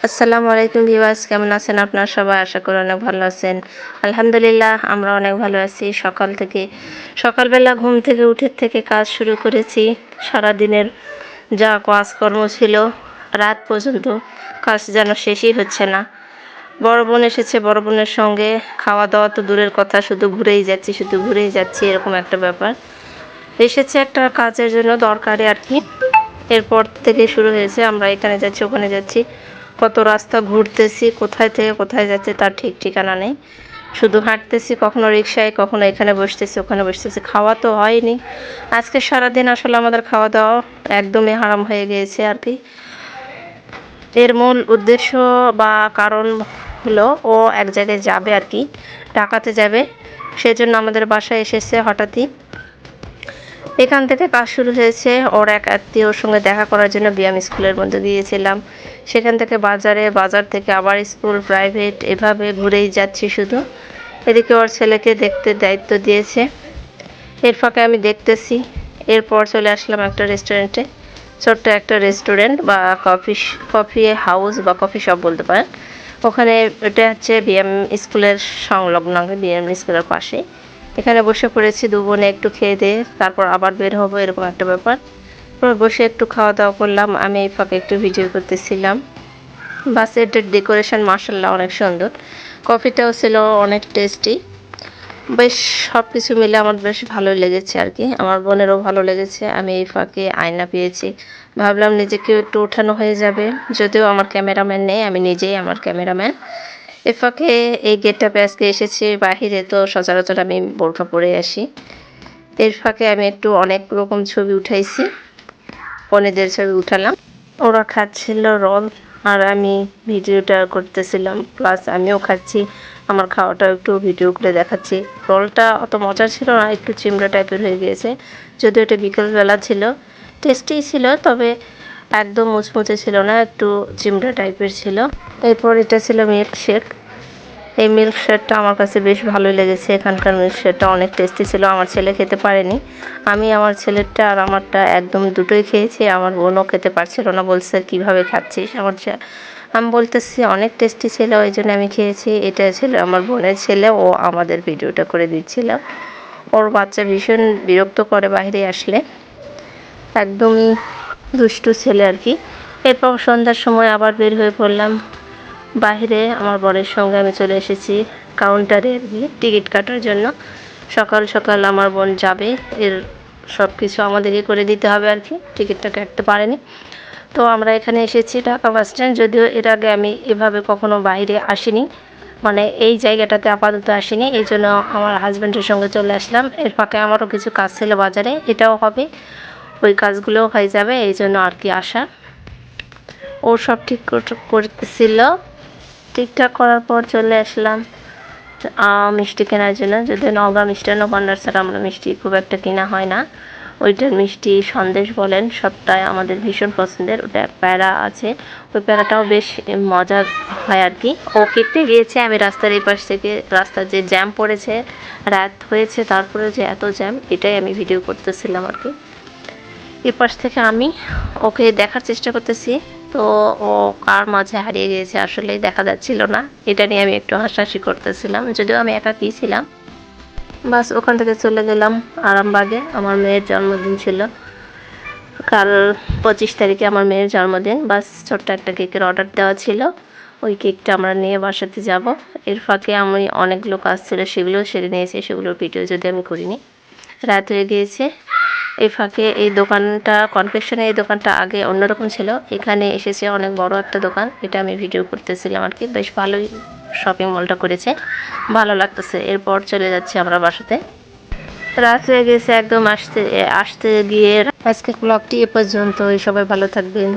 আসসালামু আলাইকুম ভিউয়ার্স, কেমন আছেন আপনারা সবাই? আশা করি অনেক ভালো আছেন। আলহামদুলিল্লাহ আমরা অনেক ভালো আছি। সকালবেলা ঘুম থেকে থেকে কাজ শুরু করেছি। সারাদিনের যা কাজকর্ম ছিল, রাত পর্যন্ত কাজ যেন শেষই হচ্ছে না। বড় বোন এসেছে, বড় বোনের সঙ্গে খাওয়া দাওয়া তো দূরের কথা, শুধু ঘুরেই যাচ্ছি এরকম একটা ব্যাপার। এসেছে একটা কাজের জন্য, দরকারি আর কি। এরপর থেকে শুরু হয়েছে আমরা এখানে যাচ্ছি ওখানে যাচ্ছি, কত রাস্তা ঘুরতেছি, কোথায় থেকে কোথায় যাচ্ছে তার ঠিক ঠিকানা নেই। শুধু হাঁটতেছি, কখনো রিক্সায়, কখনো এখানে বসতেছি ওখানে বসতেছি। খাওয়া তো হয়নি আজকে সারাদিন, আসলে আমাদের খাওয়া দাওয়া একদমই হারাম হয়ে গিয়েছে আর কি। এর মূল উদ্দেশ্য বা কারণ হলো ও এক জায়গায় যাবে আর কি, ঢাকাতে যাবে। সেজন্য আমাদের বাসায় এসেছে হঠাৎই। এখান থেকে কাজ শুরু হয়েছে। ওর এক আত্মীয়র সঙ্গে দেখা করার জন্য ব্যায়াম স্কুলের মধ্যে গিয়েছিলাম। সেখান থেকে বাজার থেকে আবার স্কুল, প্রাইভেট, এভাবে ঘুরেই যাচ্ছি শুধু। এদিকে ওর ছেলেকে দেখতে দায়িত্ব দিয়েছে, এর ফাঁকে আমি দেখতেছি। এরপর চলে আসলাম একটা রেস্টুরেন্টে, ছোট্ট একটা রেস্টুরেন্ট বা কফি হাউস বা কফি শপ বলতে পারেন। ওখানে এটা হচ্ছে বিএম স্কুলের সংলগ্ন, বিএম স্কুলের পাশে। এখানে বসে পড়েছি দু বোনে, একটু খেয়ে দিয়ে তারপর আবার বের হবো, এরকম একটা ব্যাপার। বসে একটু খাওয়া দাওয়া করলাম, আমি এই ফাঁকে একটু ভিডিও করতেছিলাম। বাসের ডেকোরেশন মাশাআল্লাহ অনেক সুন্দর, কফিটাও ছিল অনেক টেস্টি। বেশ সব কিছু মিলে আমার বেশ ভালোই লেগেছে আর কি, আমার বোনেরও ভালো লেগেছে। আমি এই ফাঁকে আয়না পেয়েছি, ভাবলাম নিজেকে একটু ওঠানো হয়ে যাবে। যদিও আমার ক্যামেরাম্যান নেই, আমি নিজেই আমার ক্যামেরাম্যান। এ ফাঁকে এই গেটআপে আজকে এসেছি, বাহিরে তো সচরাচর আমি বোরকা পরে আসি। এর ফাঁকে আমি একটু অনেক রকম ছবি উঠাইছি, বোনেদের ছবি উঠালাম। ওরা খাচ্ছিল রোল আর আমি ভিডিওটা করতেছিলাম, প্লাস আমিও খাচ্ছি। আমার খাওয়াটা একটু ভিডিও করে দেখাচ্ছি। রোলটা অত মজা ছিল না, একটু চিমড়া টাইপের হয়ে গিয়েছে। যদিও এটা বিকেলবেলা ছিল, টেস্টি ছিল, তবে একদম মুচমুচে ছিল না, একটু চিমড়া টাইপের ছিল। এরপর এটা ছিল মিল্কশেক। এই মিল্কশেকটা আমার কাছে বেশ ভালোই লেগেছে, এখানকার মিল্কশেকটা অনেক টেস্টি ছিল। আমার ছেলে খেতে পারেনি, আমি আমার ছেলেরটা আর আমারটা একদম দুটোই খেয়েছি। আমার বোনও খেতে পারছিল না, বলছে কীভাবে খাচ্ছিস। আমি বলতেছি অনেক টেস্টি ছিল, ওই জন্য আমি খেয়েছি। এটা ছিল আমার বোনের ছেলে, ও আমাদের ভিডিওটা করে দিচ্ছিল। ওর বাচ্চা ভীষণ বিরক্ত করে বাইরে আসলে, একদমই দুষ্টু ছেলে আর কি। এরপর সন্ধ্যার সময় আবার বের হয়ে পড়লাম বাইরে, আমার বরের সঙ্গে আমি চলে এসেছি কাউন্টারে আর কি টিকিট কাটার জন্য। সকাল সকাল আমার বোন যাবে, এর সব কিছু আমাদেরই করে দিতে হবে আর কি, টিকিটটা কাটতে পারেনি। তো আমরা এখানে এসেছি ঢাকা বাস স্ট্যান্ড। যদিও এর আগে আমি এভাবে কখনো বাইরে আসিনি, মানে এই জায়গাটাতে আপাতত আসিনি, এই জন্য আমার হাজব্যান্ডের সঙ্গে চলে আসলাম। এর ফাঁকে আমারও কিছু কাজ ছিল বাজারে, এটাও হবে, ওই কাজগুলোও হয়ে যাবে, এই জন্য আর কি আসা। ও সব ঠিক করতেছিল। ঠিকঠাক করার পর চলে আসলাম মিষ্টি কেনার জন্য। যদিও নওগাঁ মিষ্টান্ন ভান্ডার ছাড়া আমরা মিষ্টি খুব একটা কেনা হয় না। ওইটার মিষ্টি সন্দেশ বলেন, সবটাই আমাদের ভীষণ পছন্দের। ওটা প্যারা আছে, ওই প্যারাটাও বেশ মজার হয় আর কি। ও কিনতে গিয়েছে, আমি রাস্তার এই পাশ থেকে, রাস্তার যে জ্যাম পড়েছে, রাত হয়েছে, তারপরে যে এত জ্যাম, এটাই আমি ভিডিও করতেছিলাম আর কি। এই পাশ থেকে আমি ওকে দেখার চেষ্টা করতেছি, তো ও কার মাঝে হারিয়ে গিয়েছে আসলেই দেখা যাচ্ছিল না। এটা নিয়ে আমি একটু হাসাহাসি করতেছিলাম, যদিও আমি একাকই ছিলাম। বাস ওখান থেকে চলে গেলাম আরামবাগে। আমার মেয়ের জন্মদিন ছিল কাল, 25 তারিখে আমার মেয়ের জন্মদিন। বাস ছোট্ট একটা কেকের অর্ডার দেওয়া ছিল, ওই কেকটা আমরা নিয়ে বাসাতে যাব। এর ফাঁকে আমি অনেকগুলো কাজ ছিল, সেগুলোও সেরে নিয়েছি, সেগুলোর ভিডিও যদি আমি করিনি, রাত হয়ে গিয়েছে। এই ফাঁকে এই দোকানটা, কনফেকশনের এই দোকানটা আগে অন্যরকম ছিল, এখানে এসেছে অনেক বড় একটা দোকান, এটা আমি ভিডিও করতেছিলাম আর কি। বেশ ভালোই শপিং মলটা করেছে, ভালো লাগতেছে। এরপর চলে যাচ্ছি আমরা বাসাতে, রাত হয়ে গেছে একদম। আসতে আসতে গিয়ে আজকে ব্লগটি এ পর্যন্ত, সবাই ভালো থাকবেন।